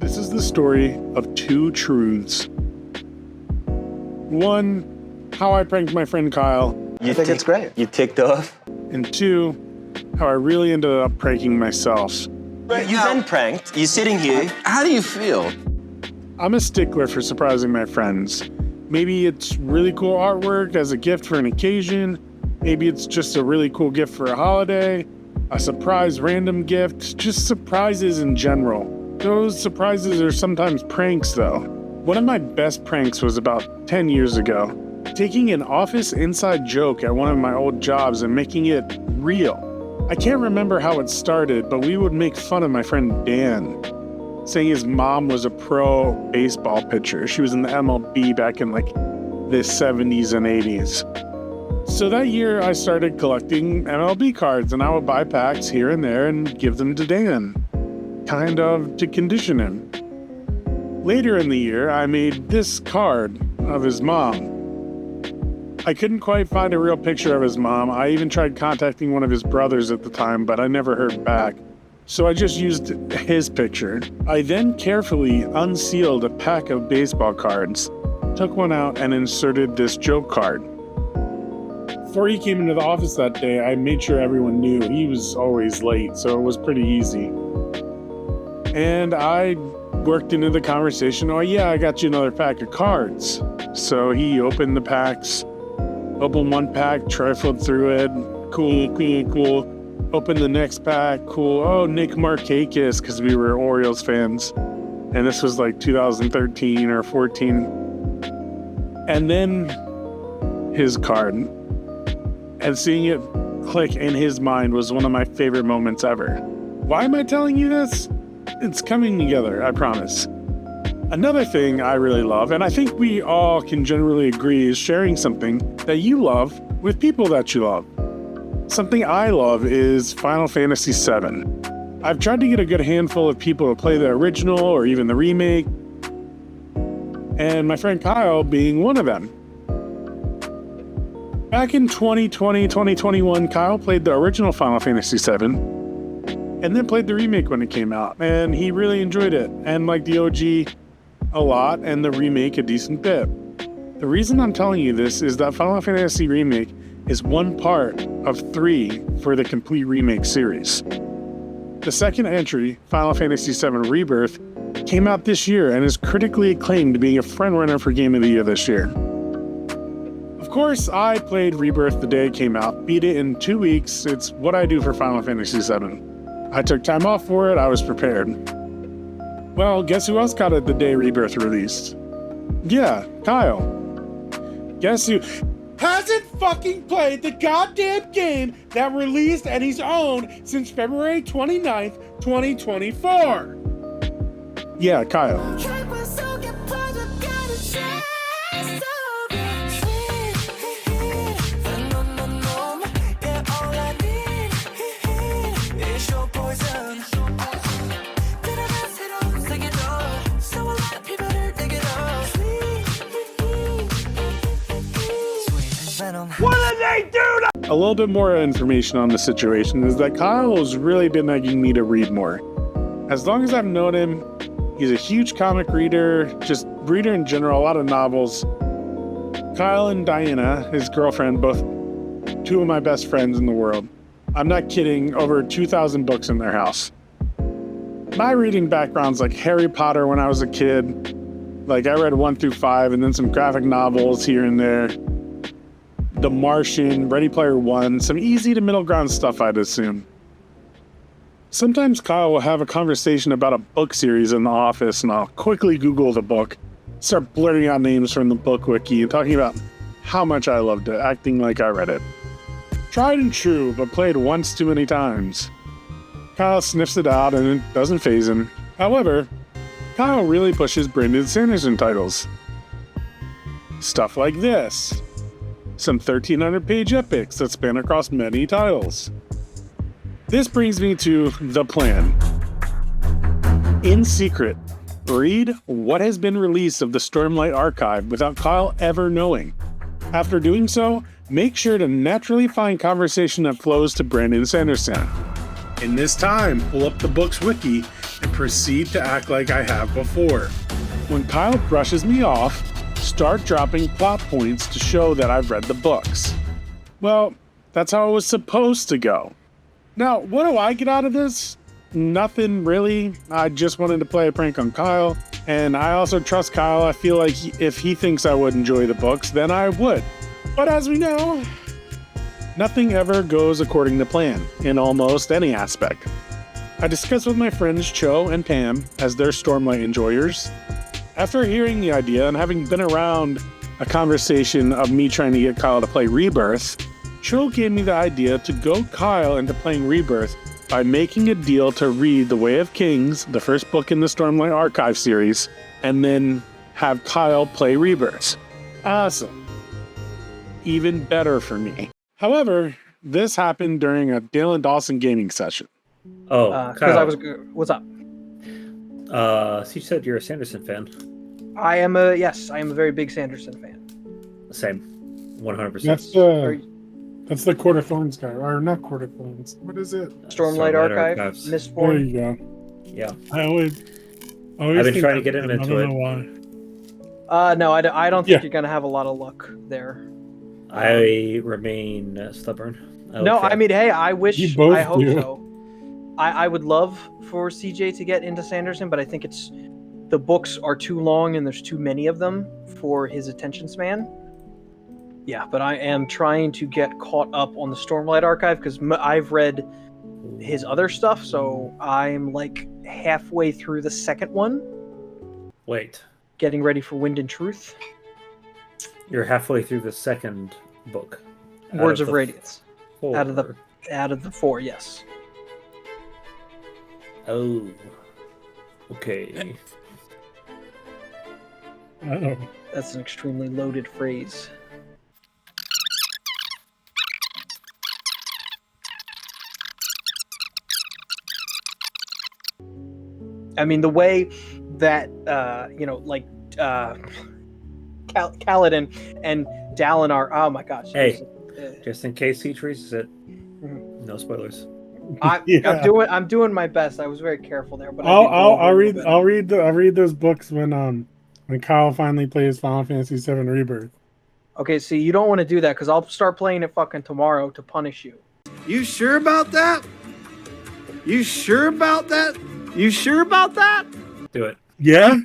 This is the story of two truths. One, how I pranked my friend Kyle. I think it's great. You ticked off. And two, how I really ended up pranking myself. You've been pranked. You're sitting here. How do you feel? I'm a stickler for surprising my friends. Maybe it's really cool artwork as a gift for an occasion. Maybe it's just a really cool gift for a holiday, a surprise random gift, just surprises in general. Those surprises are sometimes pranks though. One of my best pranks was about 10 years ago, taking an office inside joke at one of my old jobs and making it real. I can't remember how it started, but we would make fun of my friend Dan, saying his mom was a pro baseball pitcher. She was in the MLB back in like the 70s and 80s. So that year I started collecting MLB cards and I would buy packs here and there and give them to Dan, kind of to condition him. Later in the year, I made this card of his mom. I couldn't quite find a real picture of his mom. I even tried contacting one of his brothers at the time, but I never heard back. So I just used his picture. I then carefully unsealed a pack of baseball cards, took one out and inserted this joke card. Before he came into the office that day, I made sure everyone knew he was always late, so it was pretty easy. And I worked into the conversation, oh yeah, I got you another pack of cards. So he opened the packs, opened one pack, flipped through it, cool. Opened the next pack, cool. Oh, Nick Markakis, because we were Orioles fans. And this was like 2013 or 14. And then his card. And seeing it click in his mind was one of my favorite moments ever. Why am I telling you this? It's coming together, I promise. Another thing I really love, and I think we all can generally agree, is sharing something that you love with people that you love. Something I love is Final Fantasy VII. I've tried to get a good handful of people to play the original or even the remake, and my friend Kyle being one of them. Back in 2020, 2021, Kyle played the original Final Fantasy VII, and then played the remake when it came out, and he really enjoyed it, and liked the OG a lot, and the remake a decent bit. The reason I'm telling you this is that Final Fantasy Remake is one part of 3 for the complete remake series. The second entry, Final Fantasy VII Rebirth, came out this year and is critically acclaimed, being a frontrunner for Game of the Year this year. Of course, I played Rebirth the day it came out, beat it in 2 weeks. It's what I do for Final Fantasy VII. I took time off for it, I was prepared. Well, guess who else got it the day Rebirth released? Yeah, Kyle. Guess who hasn't fucking played the goddamn game that released and he's owned since February 29th, 2024. Yeah, Kyle. What did they do? A little bit more information on the situation is that Kyle has really been begging me to read more. As long as I've known him, he's a huge comic reader, just reader in general, a lot of novels. Kyle and Diana, his girlfriend, both two of my best friends in the world. I'm not kidding, over 2,000 books in their house. My reading background's like Harry Potter when I was a kid. Like I read 1 through 5 and then some graphic novels here and there. The Martian, Ready Player One, some easy to middle ground stuff, I'd assume. Sometimes Kyle will have a conversation about a book series in the office, and I'll quickly Google the book, start blurting out names from the book wiki, and talking about how much I loved it, acting like I read it. Tried and true, but played once too many times. Kyle sniffs it out, and it doesn't faze him. However, Kyle really pushes Brandon Sanderson titles. Stuff like this. Some 1,300-page epics that span across many titles. This brings me to the plan. In secret, read what has been released of the Stormlight archive without Kyle ever knowing. After doing so, make sure to naturally find conversation that flows to Brandon Sanderson. In this time, pull up the book's wiki and proceed to act like I have before. When Kyle brushes me off, start dropping plot points to show that I've read the books. Well, that's how it was supposed to go. Now, what do I get out of this? Nothing really. I just wanted to play a prank on Kyle, and I also trust Kyle. I feel like if he thinks I would enjoy the books, then I would. But as we know, nothing ever goes according to plan in almost any aspect. I discussed with my friends Cho and Pam as their Stormlight enjoyers. After hearing the idea and having been around a conversation of me trying to get Kyle to play Rebirth, Cho gave me the idea to goad Kyle into playing Rebirth by making a deal to read The Way of Kings, the first book in the Stormlight Archive series, and then have Kyle play Rebirth. Awesome. Even better for me. However, this happened during a Dale and Dawson gaming session. Oh, Kyle. What's up? So you said you're a Sanderson fan. I am a very big Sanderson fan. Same, 100%. That's the Court of Thorns guy, or not Court of Thorns. What is it? Stormlight Archive, Archives. Mistborn. There you go. Yeah. I've been trying to get him into it. I don't know why. No, I don't think you're gonna have a lot of luck there. I remain stubborn. I mean, hey, I wish. both I hope do. so. I would love for CJ to get into Sanderson, but I think the books are too long and there's too many of them for his attention span. Yeah, but I am trying to get caught up on the Stormlight Archive because I've read his other stuff, so I'm like halfway through the second one. Wait. Getting ready for Wind and Truth. You're halfway through the second book. Words of Radiance. 4. Out of the 4, yes. Oh. Okay. Oh. That's an extremely loaded phrase. I mean, the way that, Kaladin and Dalinar, oh my gosh. Hey, just in case he traces it, no spoilers. I'm doing my best. I was very careful there, but I'll read those books when Kyle finally plays Final Fantasy VII Rebirth. Okay, see, you don't want to do that because I'll start playing it fucking tomorrow to punish you. You sure about that? You sure about that? You sure about that? Do it. Yeah.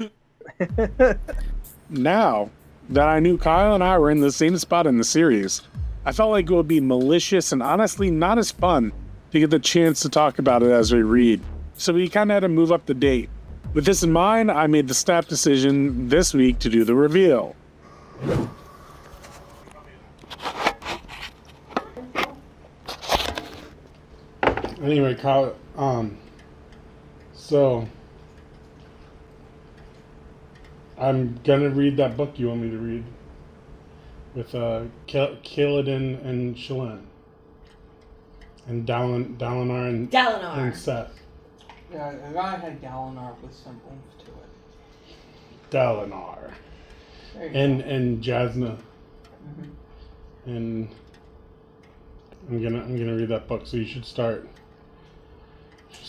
Now that I knew Kyle and I were in the same spot in the series, I felt like it would be malicious and honestly not as fun to get the chance to talk about it as we read. So we kind of had to move up the date. With this in mind, I made the snap decision this week to do the reveal. Anyway, Kyle, so I'm gonna read that book you want me to read with Kaladin and Shalyn and Dalinar and Seth. Yeah, I gotta have Dalinar with some oomph to it. Dalinar There you and Jasna. Mm-hmm. And I'm gonna read that book, so you should start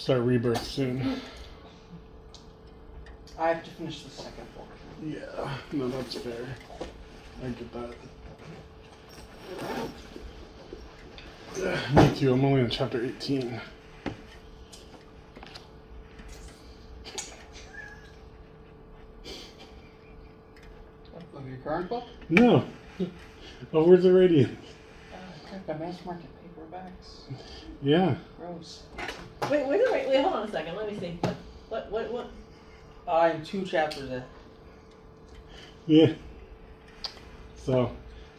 Rebirth soon. I have to finish the second book. Yeah, no, that's fair. I get that. Me too. I'm only on chapter 18. Of your current book? No. Oh, where's the Radiance? The mass market paperbacks. Yeah. Gross. Wait, hold on a second. Let me see. What? I'm 2 chapters in. Yeah. So,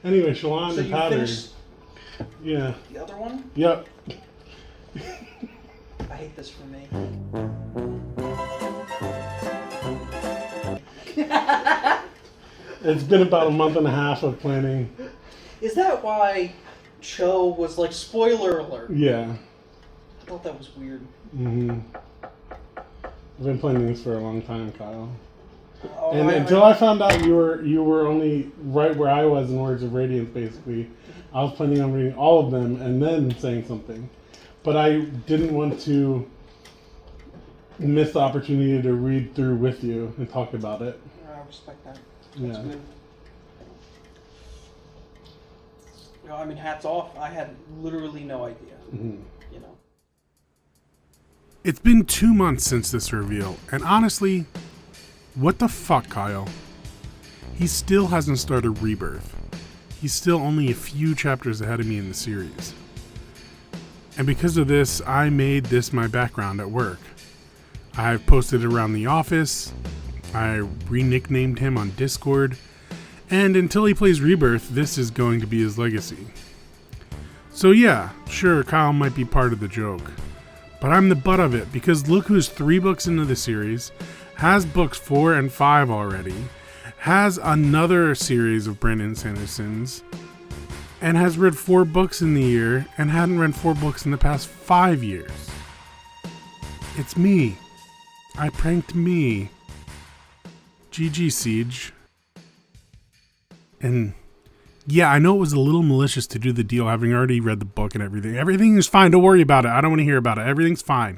anyway, Shalon So and you Powder. finished Yeah. the other one? Yep. I hate this for me. It's been about a month and a half of planning. Is that why Cho was like, spoiler alert? Yeah. I thought that was weird. Mm-hmm. I've been planning this for a long time, Kyle. Oh, And until I found out you were only right where I was in Words of Radiance, basically, I was planning on reading all of them and then saying something. But I didn't want to missed the opportunity to read through with you and talk about it. I respect that. That's Yeah. good. No, I mean, hats off. I had literally no idea. You know. It's been 2 months since this reveal, and honestly, what the fuck, Kyle? He still hasn't started Rebirth. He's still only a few chapters ahead of me in the series. And because of this, I made this my background at work. I've posted it around the office, I re-nicknamed him on Discord, and until he plays Rebirth, this is going to be his legacy. So yeah, sure, Kyle might be part of the joke, but I'm the butt of it because look who's 3 books into the series, has books 4 and 5 already, has another series of Brandon Sanderson's, and has read 4 books in the year and hadn't read 4 books in the past 5 years. It's me. I pranked me. GG Siege. And yeah, I know it was a little malicious to do the deal having already read the book and everything. Everything is fine. Don't worry about it. I don't want to hear about it. Everything's fine.